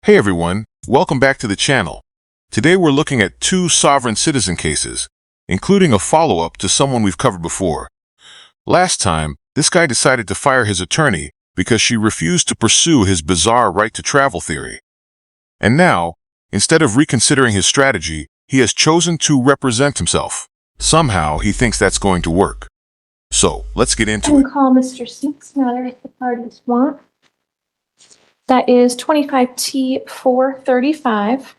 Hey everyone, welcome back to the channel. Today we're looking at two sovereign citizen cases, including a follow-up to someone we've covered before. Last time, this guy decided to fire his attorney because she refused to pursue his bizarre right to travel theory. And now, instead of reconsidering his strategy, he has chosen to represent himself. Somehow, he thinks that's going to work. So, let's get into it. Call Mr. Smith's matter if the parties want. That is 25T 435.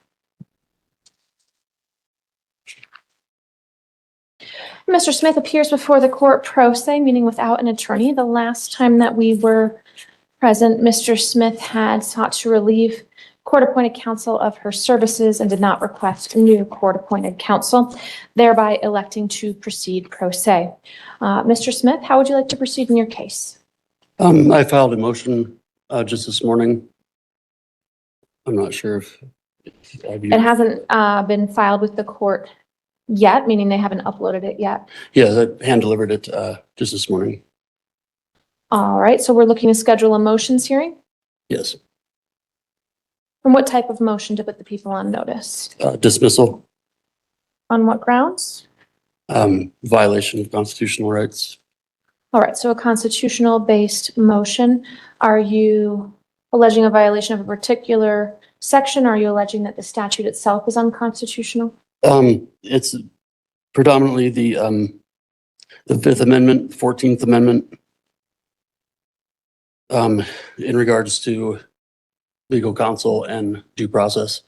Mr. Smith appears before the court pro se, meaning without an attorney. The last time that we were present, Mr. Smith had sought to relieve court-appointed counsel of her services and did not request new court-appointed counsel, thereby electing to proceed pro se. Mr. Smith, how would you like to proceed in your case? I filed a motion just this morning. I'm not sure if It hasn't been filed with the court yet, meaning they haven't uploaded it yet. Yeah, I hand delivered it just this morning. All right, so we're looking to schedule a motions hearing. Yes. And what type of motion to put the people on notice? Dismissal, On what grounds? violation of constitutional rights. All right, so a constitutional-based motion. Are you alleging a violation of a particular section? Or are you alleging that the statute itself is unconstitutional? It's predominantly the Fifth Amendment, 14th Amendment, in regards to legal counsel and due process.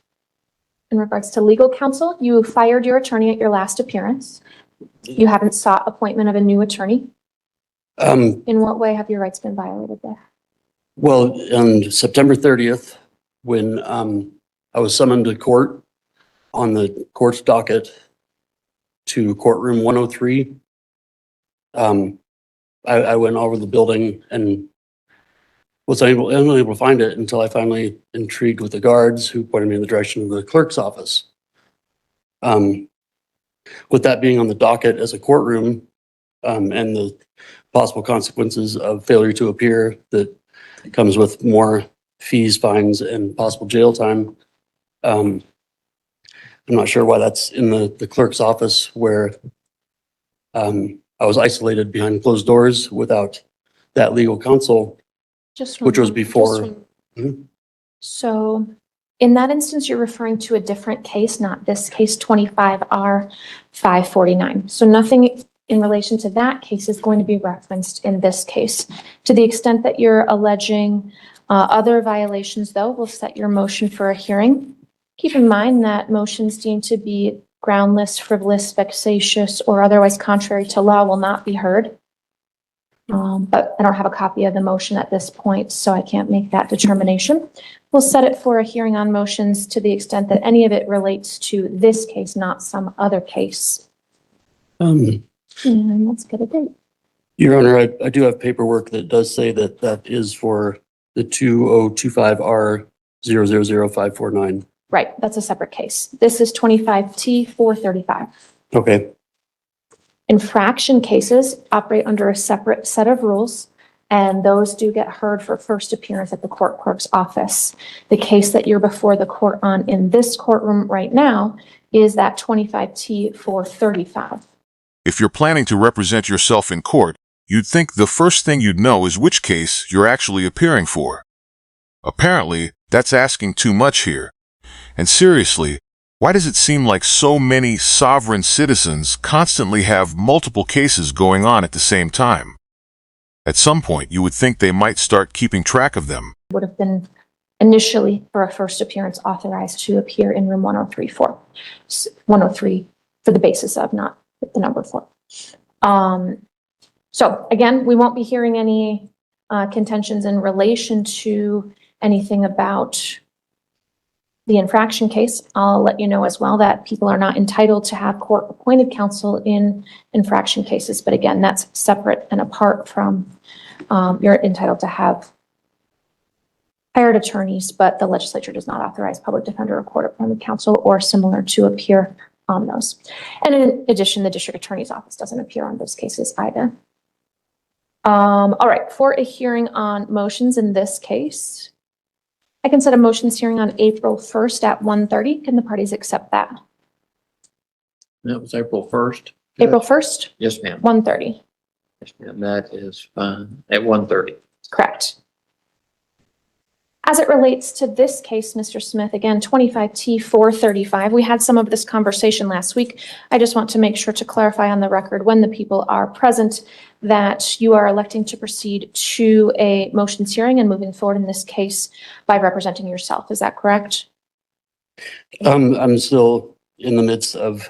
In regards to legal counsel, you fired your attorney at your last appearance. You haven't sought appointment of a new attorney. In what way have your rights been violated there? Well, on September 30th, when I was summoned to court on the court's docket to courtroom 103, I went over the building and was unable to find it until I finally intrigued with the guards who pointed me in the direction of the clerk's office. With that being on the docket as a courtroom, and the possible consequences of failure to appear that comes with more fees, fines, and possible jail time. I'm not sure why that's in the clerk's office where I was isolated behind closed doors without that legal counsel, which was before. So in that instance, you're referring to a different case, not this case, 25R 549. So nothing in relation to that case is going to be referenced in this case. To the extent that you're alleging other violations, though, we'll set your motion for a hearing. Keep in mind that motions deemed to be groundless, frivolous, vexatious, or otherwise contrary to law will not be heard. But I don't have a copy of the motion at this point, so I can't make that determination. We'll set it for a hearing on motions to the extent that any of it relates to this case, not some other case. And let's get a date. Your Honor, I do have paperwork that does say that that is for the 2025R 000549. Right, that's a separate case. This is 25T 435. Okay. Infraction cases operate under a separate set of rules, and those do get heard for first appearance at the court clerk's office. The case that you're before the court on in this courtroom right now is that 25T 435. If you're planning to represent yourself in court, you'd think the first thing you'd know is which case you're actually appearing for. Apparently, that's asking too much here. And seriously, why does it seem like so many sovereign citizens constantly have multiple cases going on at the same time? At some point, you would think they might start keeping track of them. Would have been initially for a first appearance authorized to appear in room 103 for the basis of, not the number 4. So again, we won't be hearing any contentions in relation to anything about the infraction case. I'll let you know as well that people are not entitled to have court-appointed counsel in infraction cases. But again, that's separate and apart from you're entitled to have hired attorneys, but the legislature does not authorize public defender or court-appointed counsel or similar to appear on those. And in addition, the district attorney's office doesn't appear on those cases either. All right, for a hearing on motions in this case, I can set a motions hearing on April 1st at 1:30. Can the parties accept that? That was April 1st. April 1st, Yes, ma'am. 1:30. Yes, ma'am. That is fine. At 1:30. Correct. As it relates to this case, Mr. Smith, again, 25T435, we had some of this conversation last week. I just want to make sure to clarify on the record when the people are present that you are electing to proceed to a motions hearing and moving forward in this case by representing yourself. Is that correct? I'm still in the midst of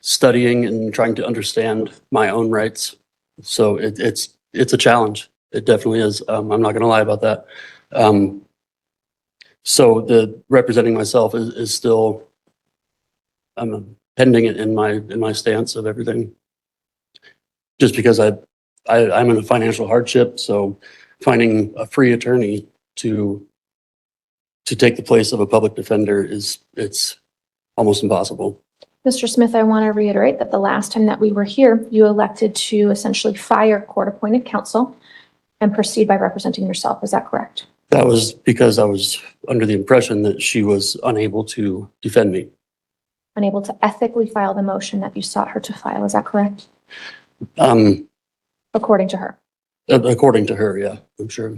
studying and trying to understand my own rights. So it's a challenge. It definitely is. I'm not going to lie about that. So the representing myself is still, I'm pending it in my stance of everything. Just because I'm in a financial hardship, so finding a free attorney to take the place of a public defender it's almost impossible. Mr. Smith, I want to reiterate that the last time that we were here, you elected to essentially fire court-appointed counsel and proceed by representing yourself. Is that correct? That was because I was under the impression that she was unable to defend me. Unable to ethically file the motion that you sought her to file. Is that correct? According to her. According to her, yeah, I'm sure.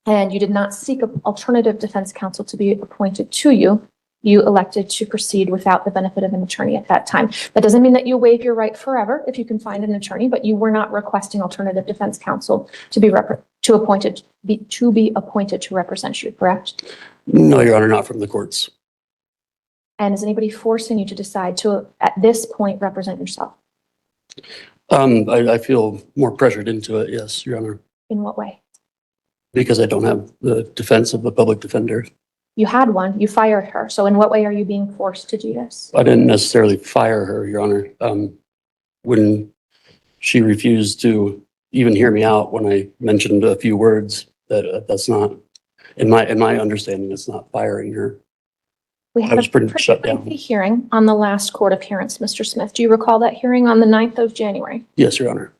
And you did not seek an alternative defense counsel to be appointed to you. You elected to proceed without the benefit of an attorney at that time. That doesn't mean that you waive your right forever if you can find an attorney, but you were not requesting alternative defense counsel to be appointed to represent you, correct? No, Your Honor, not from the courts. And is anybody forcing you to decide to, at this point, represent yourself? I feel more pressured into it, yes, Your Honor, In what way? because I don't have the defense of a public defender. You had one, you fired her. So in what way are you being forced to do this? I didn't necessarily fire her, Your Honor. When she refused to even hear me out when I mentioned a few words, that's not, in my understanding, it's not firing her. We I had was a pretty pretty shut down. lengthy hearing on the last court appearance, Mr. Smith. Do you recall that hearing on the 9th of January? Yes, Your Honor.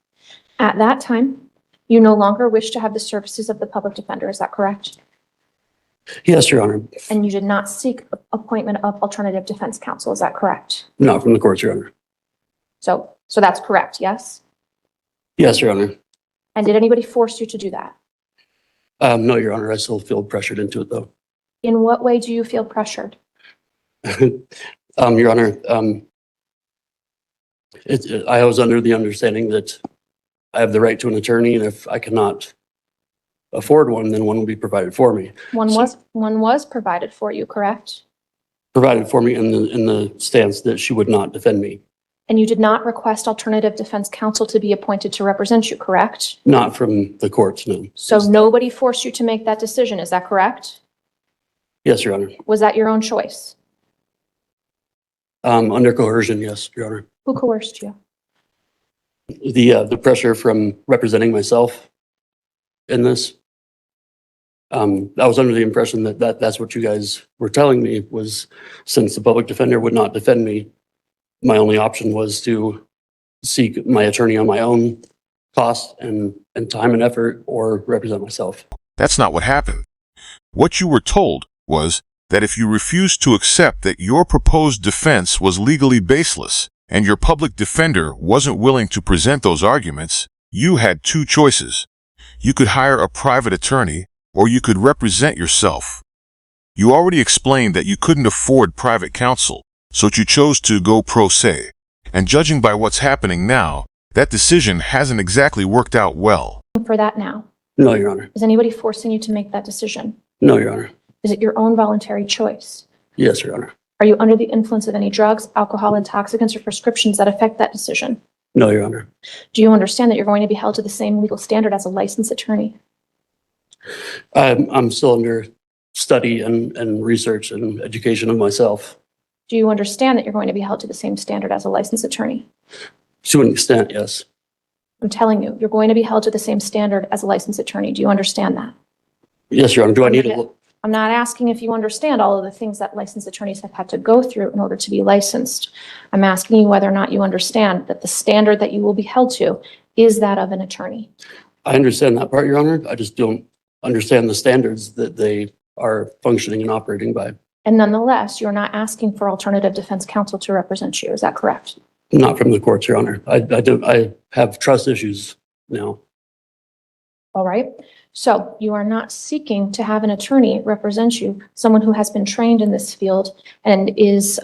At that time, you no longer wish to have the services of the public defender. Is that correct? Yes, Your Honor. And you did not seek appointment of alternative defense counsel. Is that correct? Not from the courts, Your Honor. So that's correct, yes? Yes, Your Honor. And did anybody force you to do that? No, Your Honor. I still feel pressured into it, though. In what way do you feel pressured? Your Honor, I was under the understanding that I have the right to an attorney, and if I cannot afford one, then one will be provided for me. One was provided for you, correct? Provided for me in the stance that she would not defend me. And you did not request alternative defense counsel to be appointed to represent you, correct? Not from the courts, no. So nobody forced you to make that decision, is that correct? Yes, Your Honor. Was that your own choice? Under coercion, yes, Your Honor. Who coerced you? The pressure from representing myself in this. I was under the impression that's what you guys were telling me was, since the public defender would not defend me, my only option was to seek my attorney on my own cost and time and effort, or represent myself. That's not what happened. What you were told was that if you refused to accept that your proposed defense was legally baseless and your public defender wasn't willing to present those arguments, you had two choices. You could hire a private attorney, or you could represent yourself. You already explained that you couldn't afford private counsel, so you chose to go pro se. And judging by what's happening now, that decision hasn't exactly worked out well. For that now? No, Your Honor. Is anybody forcing you to make that decision? No, Your Honor. Is it your own voluntary choice? Yes, Your Honor. Are you under the influence of any drugs, alcohol, intoxicants, or prescriptions that affect that decision? No, Your Honor. Do you understand that you're going to be held to the same legal standard as a licensed attorney? I'm still under study and research and education of myself. Do you understand that you're going to be held to the same standard as a licensed attorney? To an extent, yes. I'm telling you, you're going to be held to the same standard as a licensed attorney. Do you understand that? Yes, Your Honor. Do I need to? I'm not asking if you understand all of the things that licensed attorneys have had to go through in order to be licensed. I'm asking you whether or not you understand that the standard that you will be held to is that of an attorney. I understand that part, Your Honor. I just don't understand the standards that they are functioning and operating by. And nonetheless, you're not asking for alternative defense counsel to represent you. Is that correct? Not from the courts, Your Honor. I have trust issues now. All right. So you are not seeking to have an attorney represent you, someone who has been trained in this field and is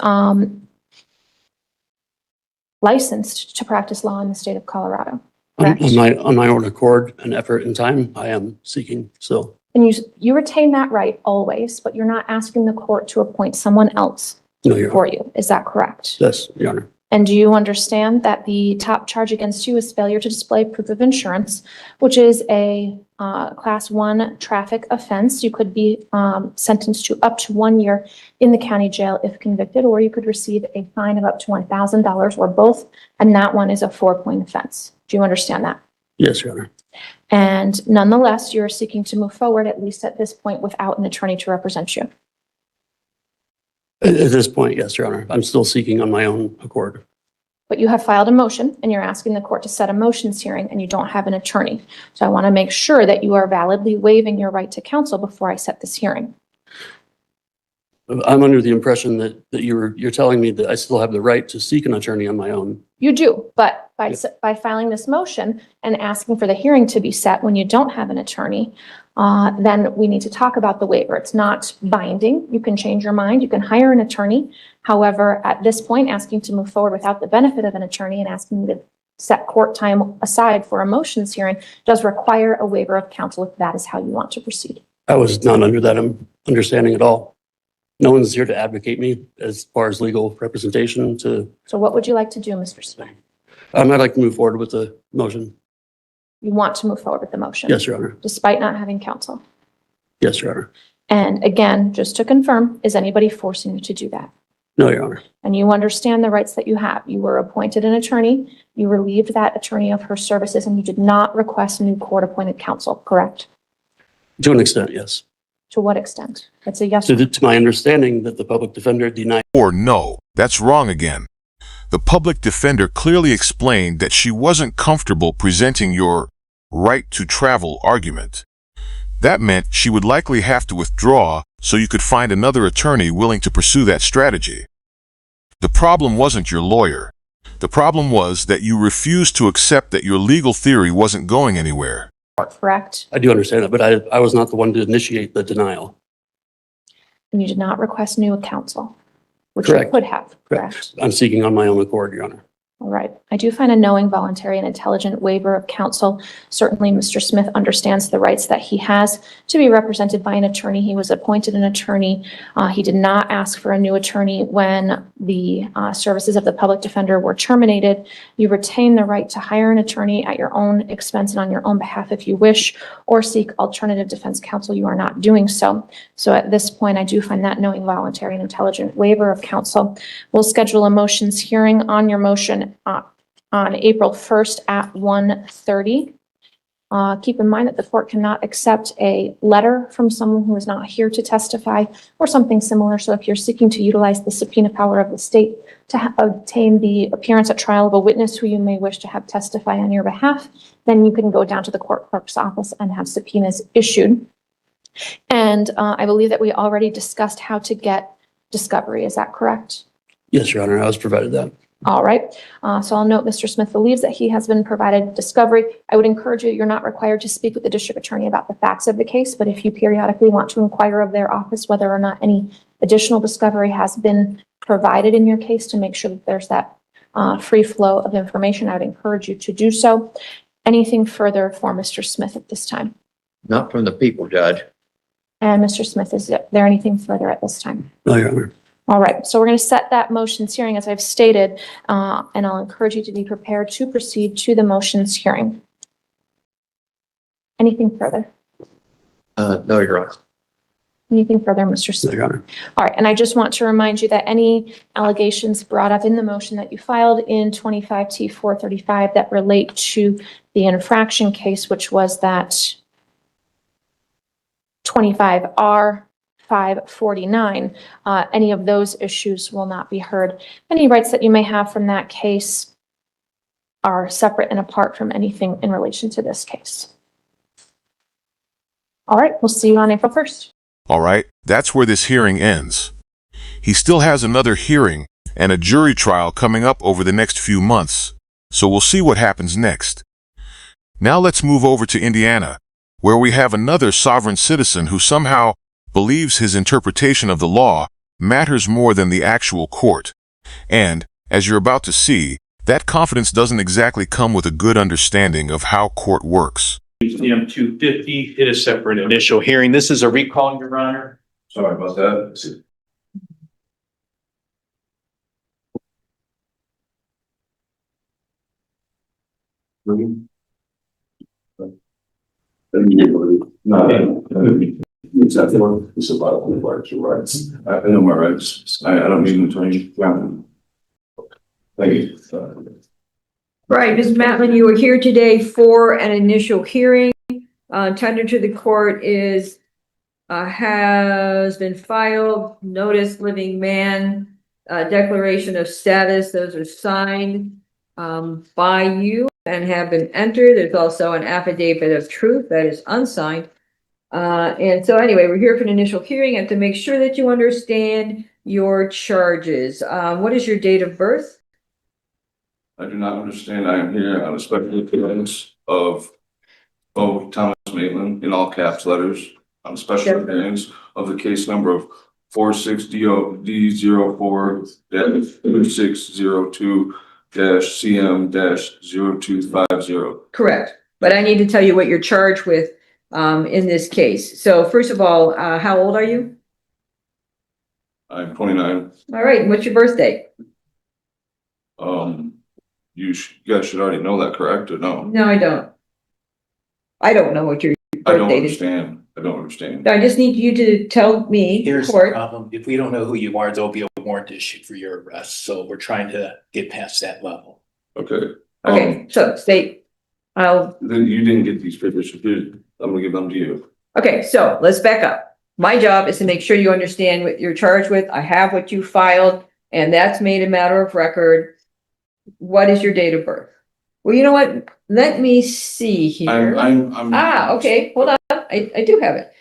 licensed to practice law in the state of Colorado. Correct? On my own accord and effort and time, I am seeking, so. And you retain that right always, but you're not asking the court to appoint someone else No, Your for Honor. you. Is that correct? Yes, Your Honor. And do you understand that the top charge against you is failure to display proof of insurance, which is a class 1 traffic offense? You could be sentenced to up to 1 year in the county jail if convicted, or you could receive a fine of up to $1,000 or both, and that one is a 4-point offense. Do you understand that? Yes, Your Honor. And nonetheless, you're seeking to move forward, at least at this point, without an attorney to represent you. At this point, yes, Your Honor. I'm still seeking on my own accord. But you have filed a motion and you're asking the court to set a motions hearing and you don't have an attorney. So I want to make sure that you are validly waiving your right to counsel before I set this hearing. I'm under the impression that you're telling me that I still have the right to seek an attorney on my own. You do, but by filing this motion and asking for the hearing to be set when you don't have an attorney, then we need to talk about the waiver. It's not binding. You can change your mind. You can hire an attorney. However, at this point, asking to move forward without the benefit of an attorney and asking you to set court time aside for a motions hearing does require a waiver of counsel if that is how you want to proceed. I was not under that understanding at all. No one's here to advocate me as far as legal representation to, So what would you like to do, Mr. Smith? I'd like to move forward with the motion. You want to move forward with the motion? Yes, Your Honor. Despite not having counsel? Yes, Your Honor. And again, just to confirm, is anybody forcing you to do that? No, Your Honor. And you understand the rights that you have. You were appointed an attorney, you relieved that attorney of her services, and you did not request new court-appointed counsel, correct? To an extent, yes. To what extent? It's a yes. Or To my understanding that the public defender denied. Or no, that's wrong again. The public defender clearly explained that she wasn't comfortable presenting your right to travel argument. That meant she would likely have to withdraw so you could find another attorney willing to pursue that strategy. The problem wasn't your lawyer. The problem was that you refused to accept that your legal theory wasn't going anywhere. correct? I do understand that, but I was not the one to initiate the denial. And you did not request new counsel, which you Correct. could have, correct? I'm seeking on my own accord, Your Honor. All right. I do find a knowing, voluntary, and intelligent waiver of counsel. Certainly, Mr. Smith understands the rights that he has to be represented by an attorney. He was appointed an attorney. He did not ask for a new attorney when the services of the public defender were terminated. You retain the right to hire an attorney at your own expense and on your own behalf if you wish, or seek alternative defense counsel. You are not doing so. So at this point, I do find that knowing, voluntary, and intelligent waiver of counsel. We'll schedule a motions hearing on your motion on April 1st at 1:30. Keep in mind that the court cannot accept a letter from someone who is not here to testify or something similar. So if you're seeking to utilize the subpoena power of the state to obtain the appearance at trial of a witness who you may wish to have testify on your behalf, then you can go down to the court clerk's office and have subpoenas issued. And I believe that we already discussed how to get discovery. Is that correct? Yes, Your Honor, I was provided that. All right. So I'll note Mr. Smith believes that he has been provided discovery. I would encourage you, you're not required to speak with the district attorney about the facts of the case, but if you periodically want to inquire of their office whether or not any additional discovery has been provided in your case to make sure that there's that free flow of information, I would encourage you to do so. Anything further for Mr. Smith at this time? Not from the people, Judge. And Mr. Smith, is there anything further at this time? No, Your Honor. All right, so we're going to set that motions hearing as I've stated, and I'll encourage you to be prepared to proceed to the motions hearing. Anything further? No, Your Honor. Anything further, Mr. No, Smith? Your Honor. All right, and I just want to remind you that any allegations brought up in the motion that you filed in 25T435 that relate to the infraction case, which was that 25R 549, any of those issues will not be heard. Any rights that you may have from that case are separate and apart from anything in relation to this case. All right, we'll see you on April 1st. All right, that's where this hearing ends. He still has another hearing and a jury trial coming up over the next few months, so we'll see what happens next. Now let's move over to Indiana, where we have another sovereign citizen who somehow believes his interpretation of the law matters more than the actual court. And, as you're about to see, that confidence doesn't exactly come with a good understanding of how court works. Museum 250, it is separate initial hearing. This is a recall, Your Honor. Sorry about that. No, exactly. It's about your rights. I know my rights. I don't need an attorney. Thank you. Right, Ms. Matlin, you are here today for an initial hearing. Tender to the court is, has been filed, notice living man, declaration of status. Those are signed by you and have been entered. There's also an affidavit of truth that is unsigned. And so anyway, we're here for an initial hearing and to make sure that you understand your charges. What is your date of birth? I do not understand. I am here on a special appearance of Thomas Maitland in all caps letters on a special appearance of the case number of 46D04-2602-CM-0250. Correct. But I need to tell you what you're charged with in this case. So first of all, how old are you? I'm 29. All right. What's your birthday? You guys should already know that, correct, or no? No, I don't. I don't know what your I don't birthday is. understand. I don't understand. I just need you to tell me, Here's the court. problem. If we don't know who you are, there'll be a warrant issued for your arrest. So we're trying to get past that level. Okay. Okay, so state, Then you didn't get these papers. I'm gonna give them to you. okay, so let's back up. My job is to make sure you understand what you're charged with. I have what you filed, and that's made a matter of record. What is your date of birth? Well, you know what? Let me see here. I'm. Okay, hold on. I do have it.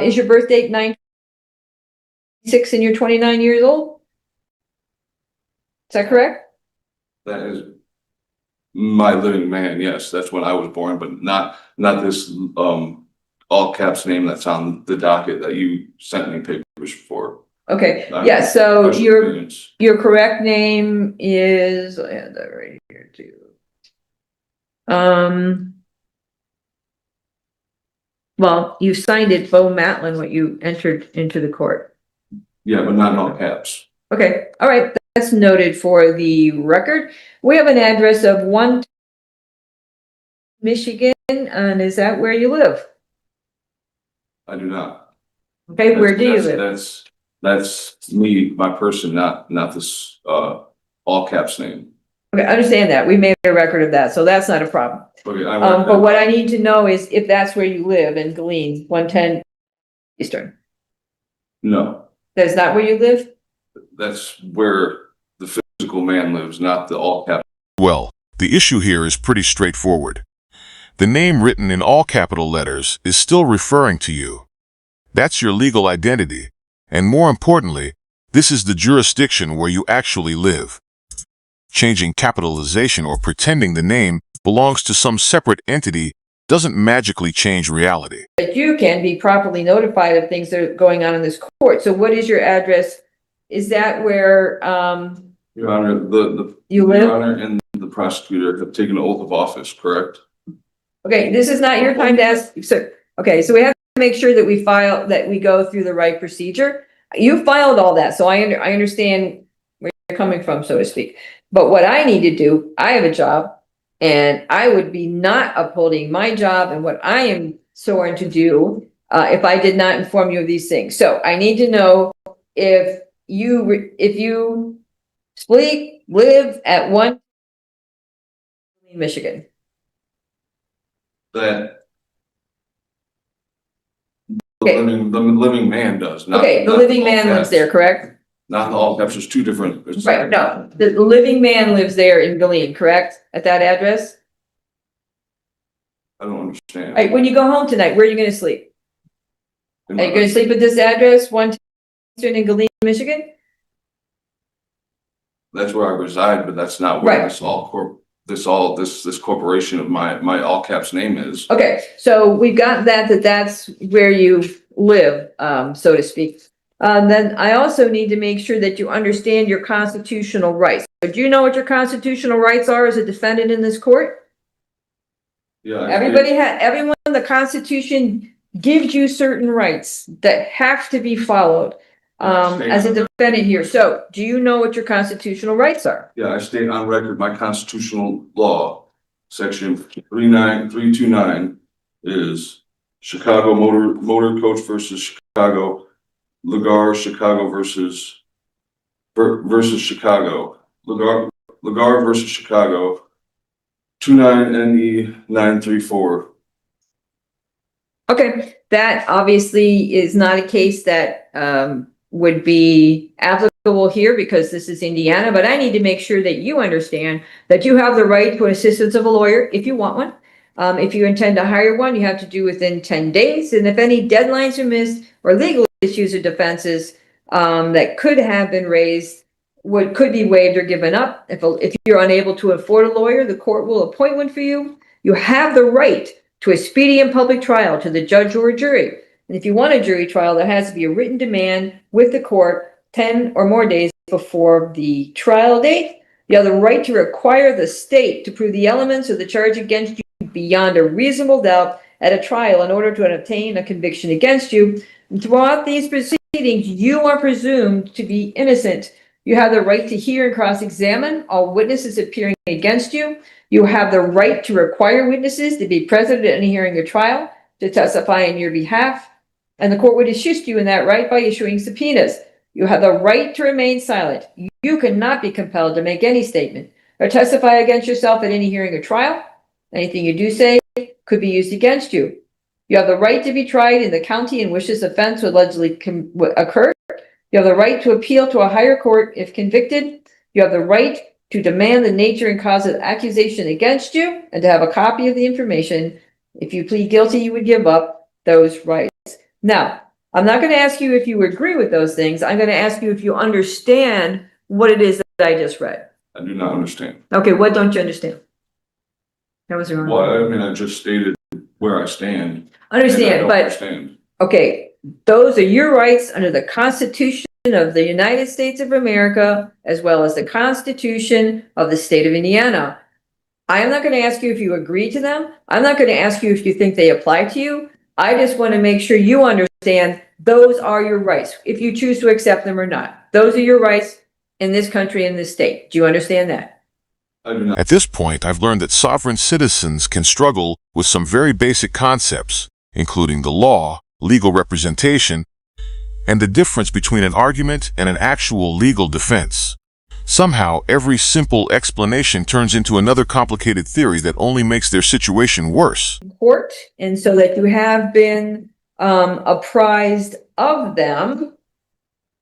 Is your birth date 9/6 and you're 29 years old? Is that correct? That is my living man. Yes, that's when I was born, but not this all caps name that's on the docket that you sent me papers for. Okay, yeah, so Special your appearance. correct name is, I had that right here too. Well, you signed it, Bo Matlin, what you entered into the court. Yeah, but not in all caps. Okay, all right, that's noted for the record. We have an address of 1 Michigan, and is that where you live? I do not. Okay, where do you live? That's me, my person, not this all caps name. Okay, I understand that. We made a record of that, so that's not a problem. Okay, But what I need to know is if that's where you live in Galeen, 110 Eastern. No, That's not where you live? that's where the physical man lives, not the all caps. Well, the issue here is pretty straightforward. The name written in all capital letters is still referring to you. That's your legal identity. And more importantly, this is the jurisdiction where you actually live. Changing capitalization or pretending the name belongs to some separate entity doesn't magically change reality. But you can be properly notified of things that are going on in this court. So what is your address? Is that where Your Honor, you Your live? Honor and the prosecutor have taken an oath of office, correct? Okay, this is not your time to ask. So, okay, so we have to make sure that we go through the right procedure. You filed all that, so I understand where you're coming from, so to speak. But what I need to do, I have a job, and I would be not upholding my job and what I am sworn to do if I did not inform you of these things. So I need to know if you live at 1 Michigan. That Okay. the living man does. Not, Okay, the not living all man lives caps. there, correct? Not the all caps. There's two different. Right, no, the living man lives there in Galeen, correct? At that address? I don't understand. All right, when you go home tonight, where are you gonna sleep? Are you gonna sleep at this address, 110 in Galena, Michigan? That's where I reside, but that's not where Right. this corporation of my all caps name is. Okay, so we've got that's where you live, so to speak. Then I also need to make sure that you understand your constitutional rights. So do you know what your constitutional rights are as a defendant in this court? Yeah. Everyone in the Constitution gives you certain rights that have to be followed, as a defendant here. So do you know what your constitutional rights are? Yeah, I state on record my constitutional law, section 39329 is Chicago Motor Coach versus Chicago, Lagar Chicago versus Chicago, Lagar versus Chicago, 29NE934. Okay, that obviously is not a case that would be applicable here because this is Indiana, but I need to make sure that you understand that you have the right to assistance of a lawyer if you want one. If you intend to hire one, you have to do within 10 days. And if any deadlines are missed or legal issues or defenses that could have been raised, could be waived or given up. If you're unable to afford a lawyer, the court will appoint one for you. You have the right to a speedy and public trial to the judge or a jury. And if you want a jury trial, there has to be a written demand with the court 10 or more days before the trial date. You have the right to require the state to prove the elements of the charge against you beyond a reasonable doubt at a trial in order to obtain a conviction against you. And throughout these proceedings, you are presumed to be innocent. You have the right to hear and cross-examine all witnesses appearing against you. You have the right to require witnesses to be present at any hearing or trial to testify on your behalf. And the court would assist you in that right by issuing subpoenas. You have the right to remain silent. You cannot be compelled to make any statement or testify against yourself at any hearing or trial. Anything you do say could be used against you. You have the right to be tried in the county in which this offense allegedly occurred. You have the right to appeal to a higher court if convicted. You have the right to demand the nature and cause of accusation against you and to have a copy of the information. If you plead guilty, you would give up those rights. Now, I'm not going to ask you if you agree with those things. I'm going to ask you if you understand what it is that I just read. I do not understand. Okay, what don't you understand? That was wrong. Well, I mean, I just stated where I stand. Understand, but Understand. okay, those are your rights under the Constitution of the United States of America, as well as the Constitution of the state of Indiana. I am not going to ask you if you agree to them. I'm not going to ask you if you think they apply to you. I just want to make sure you understand those are your rights, if you choose to accept them or not. Those are your rights in this country, in this state. Do you understand that? I do not. At this point, I've learned that sovereign citizens can struggle with some very basic concepts, including the law, legal representation, and the difference between an argument and an actual legal defense. Somehow, every simple explanation turns into another complicated theory that only makes their situation worse. Court, and so that you have been apprised of them.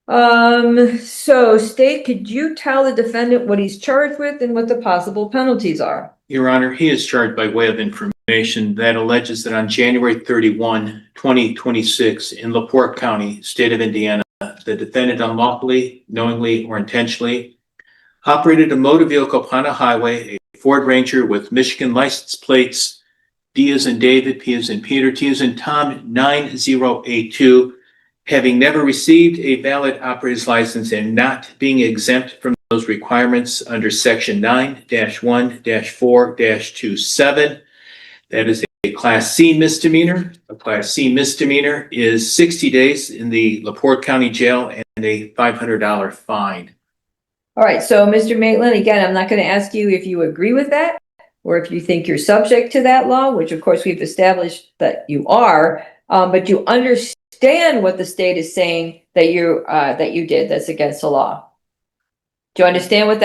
So state, could you tell the defendant what he's charged with and what the possible penalties are? Your Honor, he is charged by way of information that alleges that on January 31, 2026, in LaPorte County, state of Indiana, the defendant unlawfully, knowingly, or intentionally operated a motor vehicle upon a highway, a Ford Ranger with Michigan license plates D as in David, P as in Peter, T as in Tom, 9082, having never received a valid operator's license and not being exempt from those requirements under section 9-1-4-27. That is a Class C misdemeanor. A Class C misdemeanor is 60 days in the LaPorte County Jail and a $500 fine. All right, so Mr. Maitland, again, I'm not going to ask you if you agree with that or if you think you're subject to that law, which of course we've established that you are, but you understand what the state is saying that you did that's against the law. Do you understand what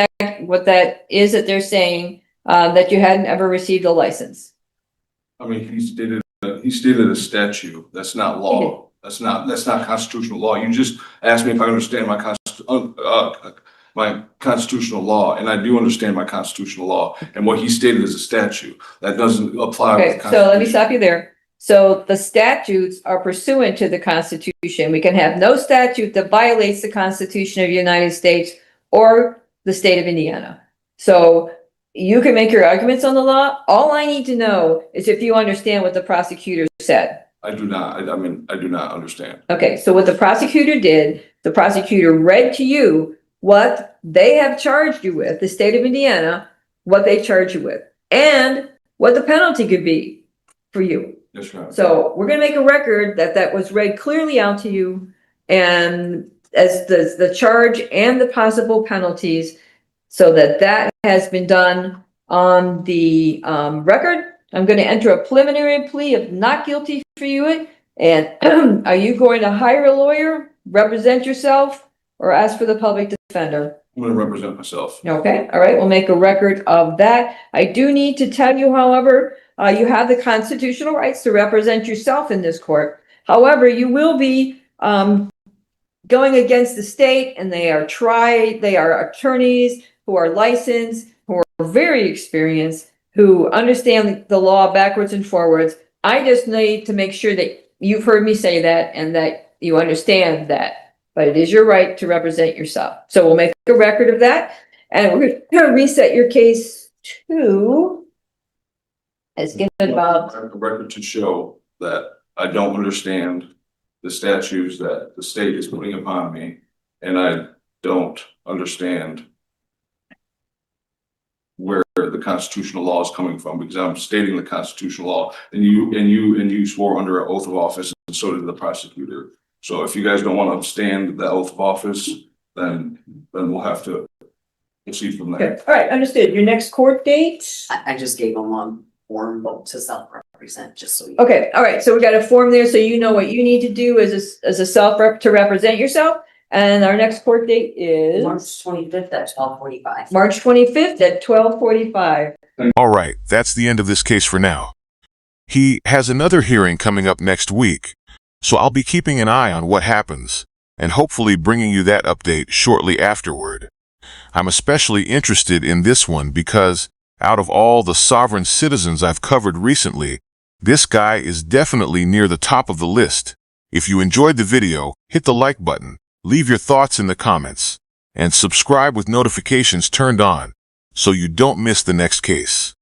that is that they're saying, that you hadn't ever received a license? I mean, he stated a statute. That's not law. That's not constitutional law. You just asked me if I understand my constitutional law, and I do understand my constitutional law. And what he stated is a statute that doesn't apply. Okay, so let me stop you there. So the statutes are pursuant to the Constitution. We can have no statute that violates the Constitution of the United States or the state of Indiana. So you can make your arguments on the law. All I need to know is if you understand what the prosecutor said. I do not, I do not understand. Okay, so what the prosecutor did, the prosecutor read to you what they have charged you with, the state of Indiana, what they charge you with, and what the penalty could be for you. Yes, ma'am. So we're gonna make a record that that was read clearly out to you, and as the charge and the possible penalties, so that that has been done on the record. I'm gonna enter a preliminary plea of not guilty for you. And are you going to hire a lawyer, represent yourself, or ask for the public defender? I'm gonna represent myself. Okay, all right, we'll make a record of that. I do need to tell you, however, you have the constitutional rights to represent yourself in this court. However, you will be going against the state, and they are attorneys who are licensed, who are very experienced, who understand the law backwards and forwards. I just need to make sure that you've heard me say that and that you understand that. But it is your right to represent yourself. So we'll make a record of that. And we're going to reset your case to, as given about, I have a record to show that I don't understand the statutes that the state is putting upon me, and I don't understand where the constitutional law is coming from, because I'm stating the constitutional law, and you swore under an oath of office, and so did the prosecutor. So if you guys don't want to stand the oath of office, then we'll have to proceed from there. okay, all right, understood. Your next court date? I just gave them one form vote to self-represent, just so you. Okay, all right, so we got a form there, so you know what you need to do as a self-rep to represent yourself. And our next court date is March 25th at 12:45. March 25th at 12:45. All right, that's the end of this case for now. He has another hearing coming up next week, so I'll be keeping an eye on what happens, and hopefully bringing you that update shortly afterward. I'm especially interested in this one because, out of all the sovereign citizens I've covered recently, this guy is definitely near the top of the list. If you enjoyed the video, hit the like button, leave your thoughts in the comments, and subscribe with notifications turned on so you don't miss the next case.